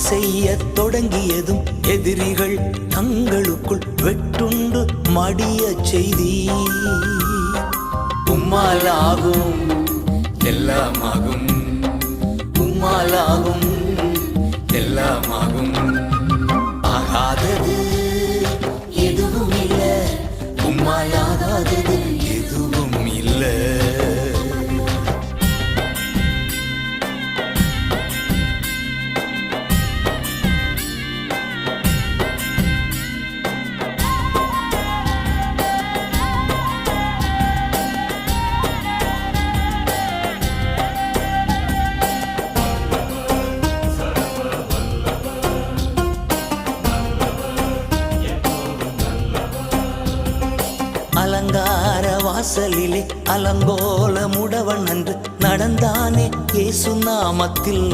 செய்ய தொடங்கியதும் எதிரிகள் தங்களுக்குள் வெட்டுண்டு மடிய செய்தி. உம்மாலாகும் எல்லாமாகும், உம்மாலாகும் எல்லாமாகும். ஆகாதது எதுவும் இல்லை, உம்மாலாகாதது எதுவும் இல்லை. அலங்கார வாசலிலே அலங்கோல முடவன் அன்று நடந்தானே இயேசு நாமத்தில்.